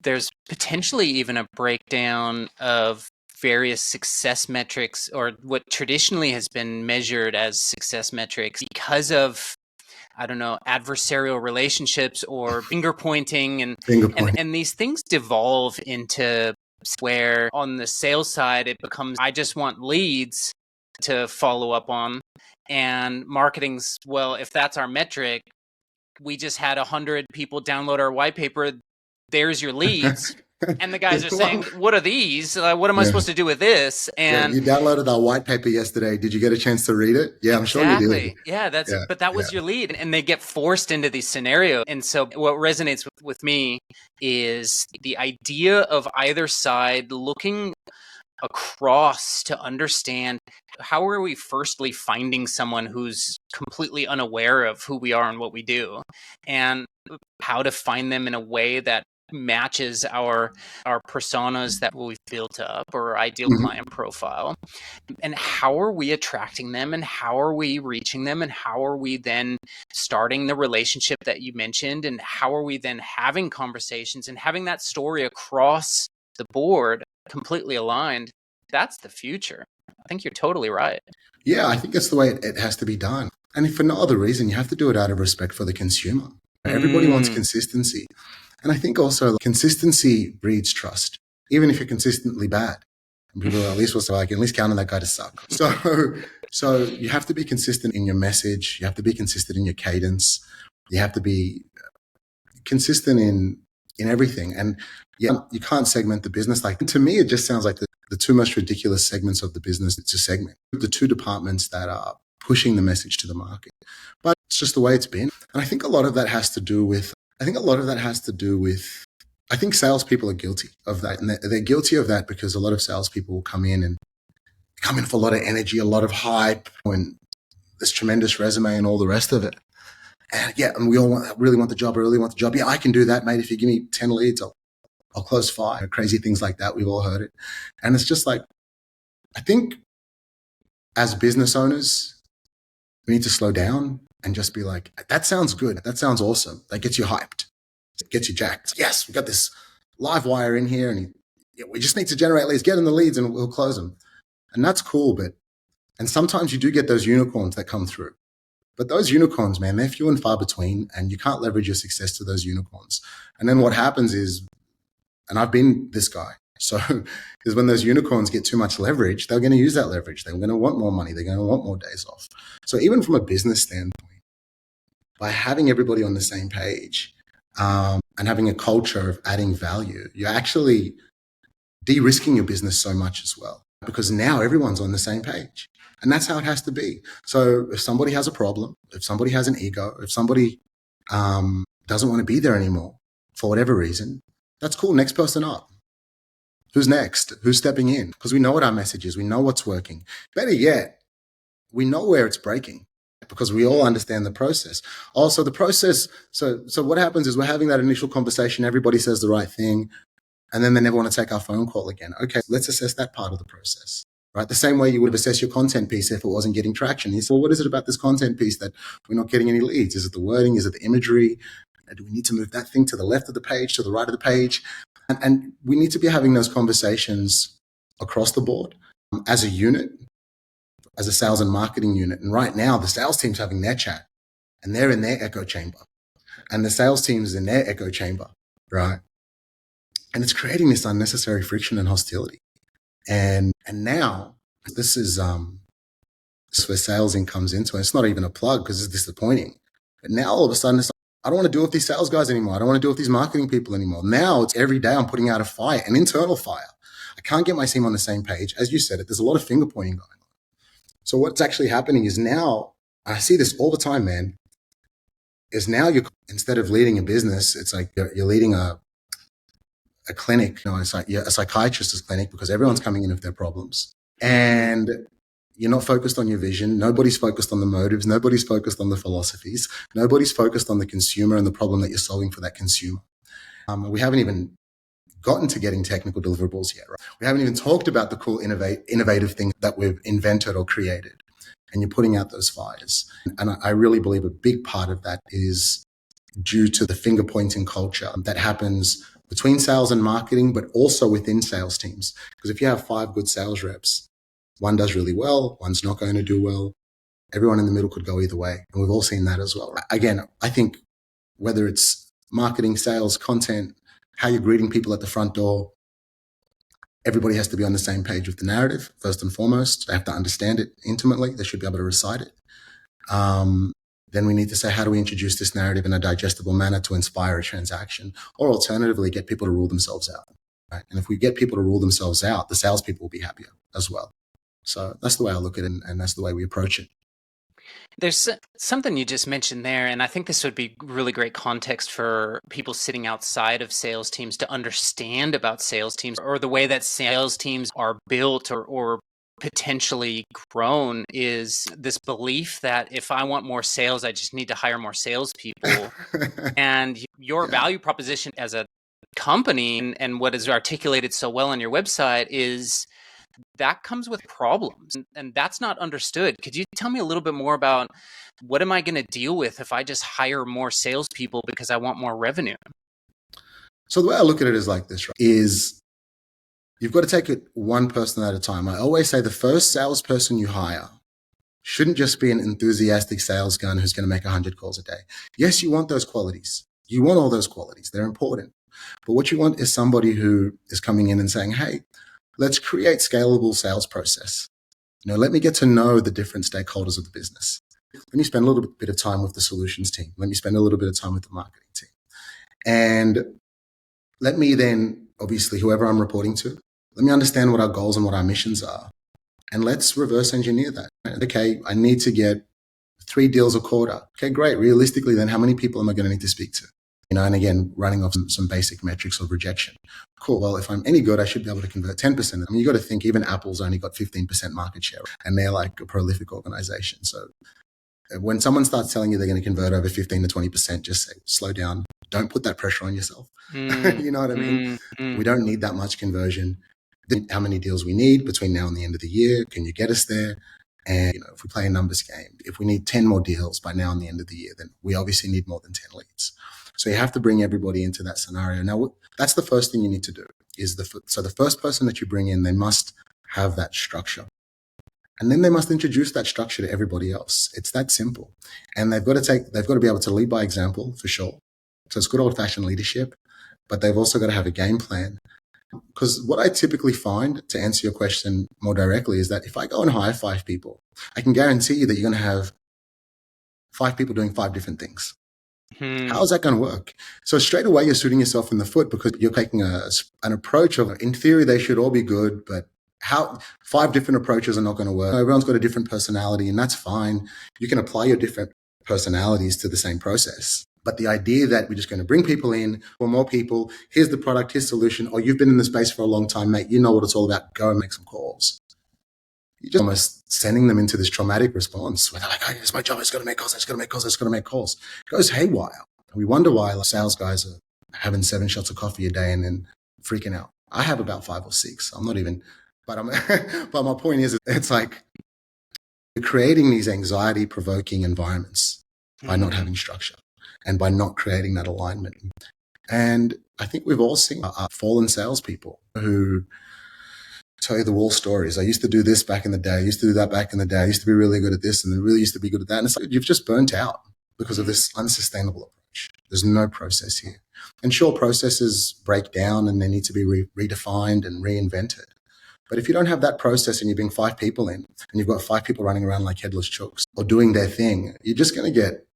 there's potentially even a breakdown of various success metrics, or what traditionally has been measured as success metrics, because of, I don't know, adversarial relationships or finger pointing. And these things devolve into where on the sales side, it becomes, I just want leads to follow up on. And marketing's, well, if that's our metric, we just had 100 people download our white paper. There's your leads. And the guys are saying, what are these? What am I supposed to do with this? And you downloaded our white paper yesterday. Did you get a chance to read it? Yeah, I'm sure you did. Yeah, but that was your lead. And they get forced into these scenarios. And so what resonates with me is the idea of either side looking across to understand, how are we firstly finding someone who's completely unaware of who we are and what we do, and how to find them in a way that matches our personas that we've built up, or our ideal client profile, and how are we attracting them, and how are we reaching them, and how are we then starting the relationship that you mentioned, and how are we then having conversations and having that story across the board completely aligned. That's the future. I think you're totally right. Yeah, I think that's the way it has to be done. And if for no other reason, you have to do it out of respect for the consumer. Everybody wants consistency. And I think also consistency breeds trust, even if you're consistently bad. And people at least will say, I can at least count on that guy to suck. So you have to be consistent in your message. You have to be consistent in your cadence. You have to be consistent in everything. And you can't segment the business. Like, to me, it just sounds like the two most ridiculous segments of the business to segment. The two departments that are pushing the message to the market. But it's just the way it's been. And I think a lot of that has to do with, I think salespeople are guilty of that. And they're guilty of that because a lot of salespeople will come in for a lot of energy, a lot of hype, and this tremendous resume and all the rest of it. And we all really want the job. I really want the job. Yeah, I can do that, mate. If you give me 10 leads, I'll close 5. Crazy things like that. We've all heard it. And it's just like, I think as business owners, we need to slow down and just be like, that sounds good. That sounds awesome. That gets you hyped. It gets you jacked. Yes, we've got this live wire in here, and we just need to generate leads. Get in the leads and we'll close them. And that's cool. And sometimes you do get those unicorns that come through. But those unicorns, man, they're few and far between, and you can't leverage your success to those unicorns. And then what happens is, and I've been this guy, so is when those unicorns get too much leverage, they're going to use that leverage. They're going to want more money. They're going to want more days off. So even from a business standpoint, by having everybody on the same page and having a culture of adding value, you're actually de-risking your business so much as well, because now everyone's on the same page. And that's how it has to be. So if somebody has a problem, if somebody has an ego, if somebody doesn't want to be there anymore for whatever reason, that's cool. Next person up. Who's next? Who's stepping in? Because we know what our message is. We know what's working. Better yet, we know where it's breaking because we all understand the process. Also, the process. So what happens is we're having that initial conversation. Everybody says the right thing. And then they never want to take our phone call again. Okay, let's assess that part of the process, right? The same way you would have assessed your content piece if it wasn't getting traction. You say, well, what is it about this content piece that we're not getting any leads? Is it the wording? Is it the imagery? Do we need to move that thing to the left of the page, to the right of the page? And we need to be having those conversations across the board as a unit, as a sales and marketing unit. And right now, the sales team's having their chat and they're in their echo chamber. And the sales team's in their echo chamber, right? And it's creating this unnecessary friction and hostility. And now this is where salesing comes into it. It's not even a plug because it's disappointing. But now all of a sudden, I don't want to deal with these sales guys anymore. I don't want to deal with these marketing people anymore. Now it's every day I'm putting out a fire, an internal fire. I can't get my team on the same page. As you said it, there's a lot of finger pointing going on. So what's actually happening is now, I see this all the time, man, is now instead of leading a business, it's like you're leading a clinic, it's like a psychiatrist's clinic because everyone's coming in with their problems. And you're not focused on your vision. Nobody's focused on the motives. Nobody's focused on the philosophies. Nobody's focused on the consumer and the problem that you're solving for that consumer. We haven't even gotten to getting technical deliverables yet, right? We haven't even talked about the cool, innovative things that we've invented or created. And you're putting out those fires. And I really believe a big part of that is due to the finger pointing culture that happens between sales and marketing, but also within sales teams. Because if you have 5 good sales reps, one does really well, one's not going to do well. Everyone in the middle could go either way. And we've all seen that as well. Again, I think whether it's marketing, sales, content, how you're greeting people at the front door, everybody has to be on the same page with the narrative, first and foremost. They have to understand it intimately. They should be able to recite it. Then we need to say, how do we introduce this narrative in a digestible manner to inspire a transaction? Or alternatively, get people to rule themselves out. Right? And if we get people to rule themselves out, the salespeople will be happier as well. So that's the way I look at it, and that's the way we approach it. There's something you just mentioned there, and I think this would be really great context for people sitting outside of sales teams to understand about sales teams or the way that sales teams are built or potentially grown is this belief that if I want more sales, I just need to hire more salespeople. And your value proposition as a company and what is articulated so well on your website is that comes with problems, and that's not understood. Could you tell me a little bit more about what am I going to deal with if I just hire more salespeople because I want more revenue? So the way I look at it is like this, right? Is you've got to take it one person at a time. I always say the first salesperson you hire shouldn't just be an enthusiastic sales gun who's going to make 100 calls a day. Yes, you want those qualities. You want all those qualities. They're important. But what you want is somebody who is coming in and saying, hey, let's create scalable sales process. Let me get to know the different stakeholders of the business. Let me spend a little bit of time with the solutions team. Let me spend a little bit of time with the marketing team. And let me then, obviously, whoever I'm reporting to, let me understand what our goals and what our missions are. And let's reverse engineer that. Okay, I need to get 3 deals a quarter. Okay, great. Realistically, then how many people am I going to need to speak to? And again, running off some basic metrics of rejection. Cool. Well, if I'm any good, I should be able to convert 10%. I mean, you got to think even Apple's only got 15% market share and they're like a prolific organization. So when someone starts telling you they're going to convert over 15 to 20%, just say, slow down. Don't put that pressure on yourself. You know what I mean? We don't need that much conversion. How many deals we need between now and the end of the year? Can you get us there? And if we play a numbers game, if we need 10 more deals by now and the end of the year, then we obviously need more than 10 leads. So you have to bring everybody into that scenario. Now, that's the first thing you need to do. So the first person that you bring in, they must have that structure. And then they must introduce that structure to everybody else. It's that simple. And they've got to be able to lead by example, for sure. So it's good old fashioned leadership, but they've also got to have a game plan. Because what I typically find, to answer your question more directly, is that if I go and hire 5 people, I can guarantee you that you're going to have 5 people doing 5 different things. How is that going to work? So straight away, you're shooting yourself in the foot because you're taking an approach of, in theory, they should all be good, but how 5 different approaches are not going to work. Everyone's got a different personality, and that's fine. You can apply your different personalities to the same process. But the idea that we're just going to bring people in, or more people, here's the product, here's the solution, or you've been in the space for a long time, mate, you know what it's all about, go and make some calls. You're just almost sending them into this traumatic response where they're like, oh, it's my job, it's got to make calls, it's got to make calls, it's got to make calls. It goes haywire. We wonder why sales guys are having 7 shots of coffee a day and then freaking out. I have about 5 or 6. I'm not even, but my point is, it's like you're creating these anxiety-provoking environments by not having structure and by not creating that alignment. And I think we've all seen fallen salespeople who tell you the wall stories. I used to do this back in the day. I used to do that back in the day. I used to be really good at this and I really used to be good at that. And it's like you've just burnt out because of this unsustainable approach. There's no process here. And sure, processes break down and they need to be redefined and reinvented. But if you don't have that process and you bring 5 people in and you've got 5 people running around like headless chooks or doing their thing, you're just going to get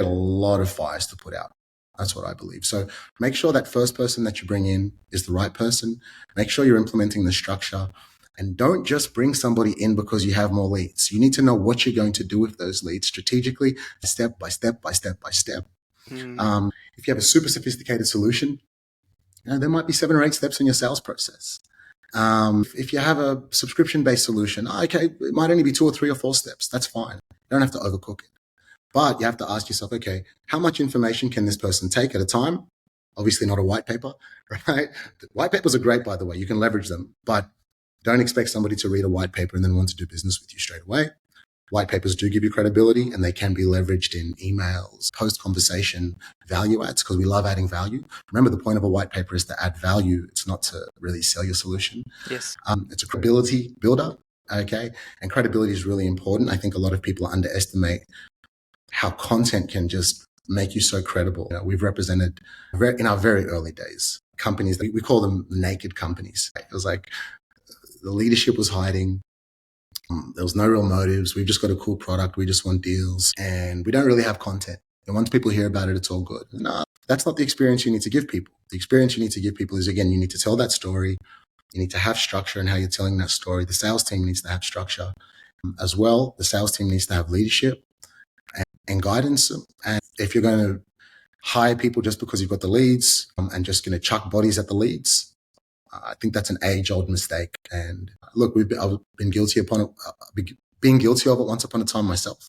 a lot of fires to put out. That's what I believe. So make sure that first person that you bring in is the right person. Make sure you're implementing the structure, and don't just bring somebody in because you have more leads. You need to know what you're going to do with those leads strategically, step by step by step by step. If you have a super sophisticated solution, there might be 7 or 8 steps in your sales process. If you have a subscription-based solution, okay, it might only be 2 or 3 or 4 steps. That's fine. You don't have to overcook it. But you have to ask yourself, okay, how much information can this person take at a time? Obviously not a white paper, right? White papers are great, by the way. You can leverage them, but don't expect somebody to read a white paper and then want to do business with you straight away. White papers do give you credibility and they can be leveraged in emails, post-conversation value adds, because we love adding value. Remember, the point of a white paper is to add value. It's not to really sell your solution. Yes. It's a credibility builder, okay? And credibility is really important. I think a lot of people underestimate how content can just make you so credible. We've represented in our very early days companies that we call them naked companies. It was like the leadership was hiding. There was no real motives. We've just got a cool product. We just want deals and we don't really have content. And once people hear about it, it's all good. No, that's not the experience you need to give people. The experience you need to give people is, again, you need to tell that story. You need to have structure in how you're telling that story. The sales team needs to have structure as well. The sales team needs to have leadership and guidance. And if you're going to hire people just because you've got the leads and just going to chuck bodies at the leads, I think that's an age-old mistake. And look, I've been guilty of it once upon a time myself.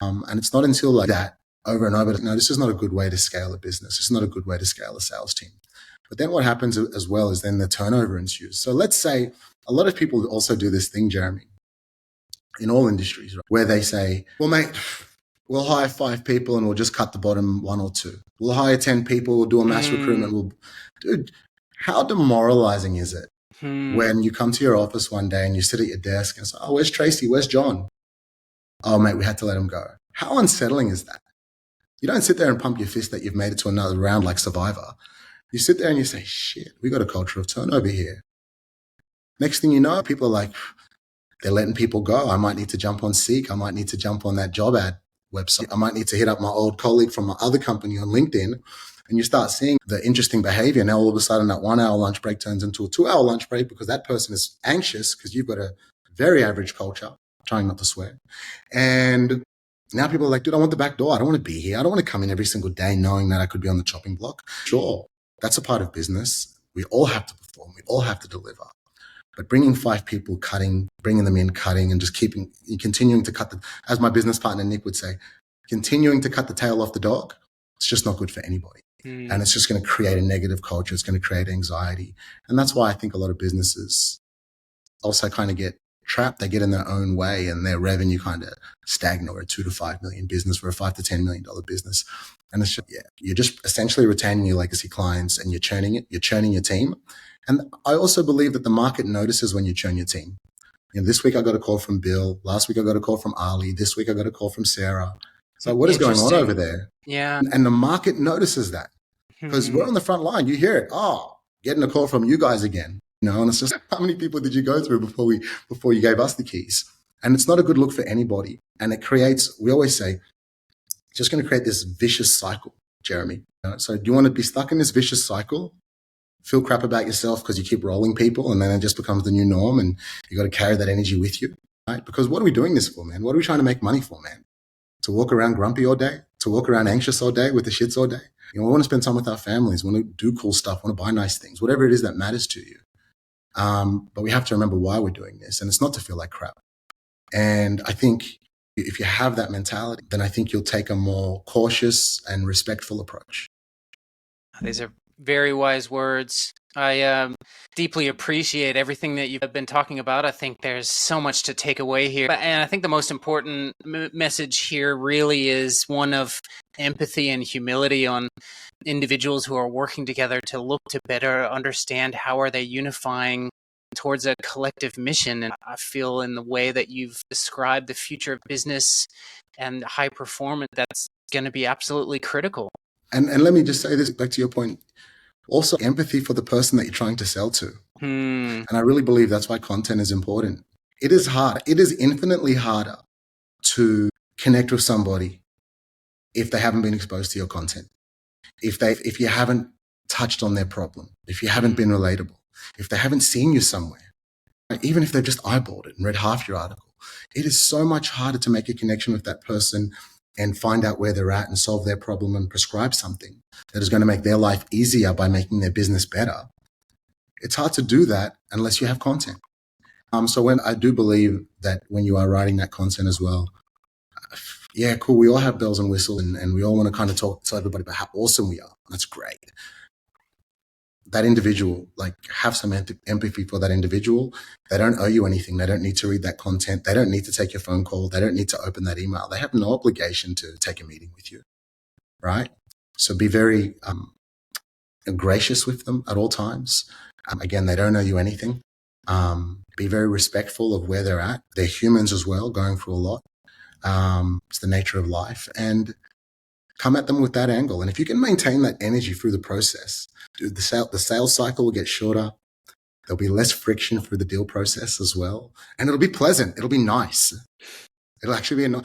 And it's not until like that over and over, no, this is not a good way to scale a business. It's not a good way to scale a sales team. But then what happens as well is then the turnover ensues. So let's say a lot of people also do this thing, Jeremy, in all industries, right, where they say, well, mate, we'll hire 5 people and we'll just cut the bottom 1 or 2. We'll hire 10 people, we'll do a mass recruitment. Dude, how demoralizing is it when you come to your office one day and you sit at your desk and say, oh, where's Tracy? Where's John? Oh, mate, we had to let him go. How unsettling is that? You don't sit there and pump your fist that you've made it to another round like Survivor. You sit there and you say, shit, we got a culture of turnover here. Next thing you know, people are like, they're letting people go. I might need to jump on Seek. I might need to jump on that job ad website. I might need to hit up my old colleague from my other company on LinkedIn. And you start seeing the interesting behavior. Now, all of a sudden, that 1-hour lunch break turns into a 2-hour lunch break because that person is anxious because you've got a very average culture, trying not to swear. And now people are like, dude, I want the back door. I don't want to be here. I don't want to come in every single day knowing that I could be on the chopping block. Sure, that's a part of business. We all have to perform. We all have to deliver. But bringing 5 people, bringing them in, cutting, and just continuing to cut as my business partner, Nick, would say, continuing to cut the tail off the dog, it's just not good for anybody. And it's just going to create a negative culture. It's going to create anxiety. And that's why I think a lot of businesses also kind of get trapped. They get in their own way and their revenue kind of stagnate. Or a 2 to 5 million business for a $5 to $10 million business. And it's just, you're just essentially retaining your legacy clients and you're churning your team. And I also believe that the market notices when you churn your team. This week I got a call from Bill. Last week I got a call from Ali. This week I got a call from Sarah. So what is going on over there? Yeah. And the market notices that because we're on the front line. You hear it. Oh, getting a call from you guys again. And it's just, how many people did you go through before you gave us the keys? And it's not a good look for anybody. And it creates, we always say, it's just going to create this vicious cycle, Jeremy. So do you want to be stuck in this vicious cycle? Feel crap about yourself because you keep rolling people and then it just becomes the new norm and you got to carry that energy with you, right? Because what are we doing this for, man? What are we trying to make money for, man? To walk around grumpy all day? To walk around anxious all day with the shits all day? We want to spend time with our families, want to do cool stuff, want to buy nice things, whatever it is that matters to you. But we have to remember why we're doing this, and it's not to feel like crap. And I think if you have that mentality, then I think you'll take a more cautious and respectful approach. These are very wise words. I deeply appreciate everything that you've been talking about. I think there's so much to take away here. And I think the most important message here really is one of empathy and humility on individuals who are working together to look to better understand how are they unifying towards a collective mission. And I feel in the way that you've described the future of business and high performance, that's going to be absolutely critical. And let me just say this back to your point. Also, empathy for the person that you're trying to sell to. And I really believe that's why content is important. It is hard. It is infinitely harder to connect with somebody if they haven't been exposed to your content. If you haven't touched on their problem, if you haven't been relatable, if they haven't seen you somewhere, even if they've just eyeballed it and read half your article, it is so much harder to make a connection with that person and find out where they're at and solve their problem and prescribe something that is going to make their life easier by making their business better. It's hard to do that unless you have content. So when I do believe that when you are writing that content as well, yeah, cool. We all have bells and whistles and we all want to kind of tell everybody about how awesome we are. That's great. That individual, have some empathy for that individual. They don't owe you anything. They don't need to read that content. They don't need to take your phone call. They don't need to open that email. They have no obligation to take a meeting with you, right? So be very gracious with them at all times. Again, they don't owe you anything. Be very respectful of where they're at. They're humans as well, going through a lot. It's the nature of life. And come at them with that angle. And if you can maintain that energy through the process, the sales cycle will get shorter. There'll be less friction through the deal process as well. And it'll be pleasant. It'll be nice. It'll actually be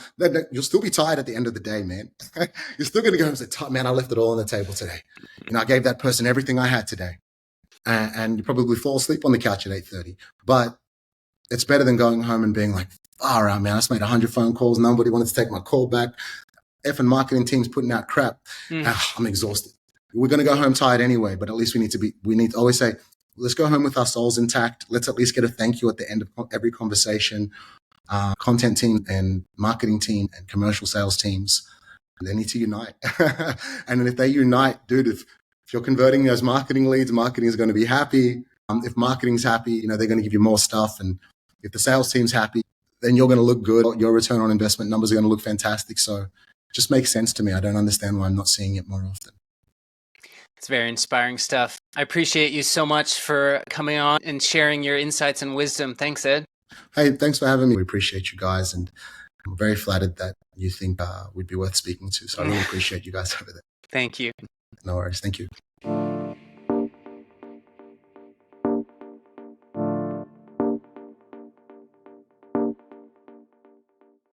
you'll still be tired at the end of the day, man. You're still going to go home and say, man, I left it all on the table today. I gave that person everything I had today. And you probably fall asleep on the couch at 8:30. But it's better than going home and being like, far out, man. I just made 100 phone calls. Nobody wanted to take my call back. Effing marketing team's putting out crap. I'm exhausted. We're going to go home tired anyway, but at least we need to always say, let's go home with our souls intact. Let's at least get a thank you at the end of every conversation. Content team and marketing team and commercial sales teams, they need to unite. And if they unite, dude, if you're converting those marketing leads, marketing is going to be happy. If marketing's happy, they're going to give you more stuff. And if the sales team's happy, then you're going to look good. Your return on investment numbers are going to look fantastic. So it just makes sense to me. I don't understand why I'm not seeing it more often. It's very inspiring stuff. I appreciate you so much for coming on and sharing your insights and wisdom. Thanks, Ed. Hey, thanks for having me. We appreciate you guys. And I'm very flattered that you think we'd be worth speaking to. So I really appreciate you guys over there. Thank you. No worries. Thank you.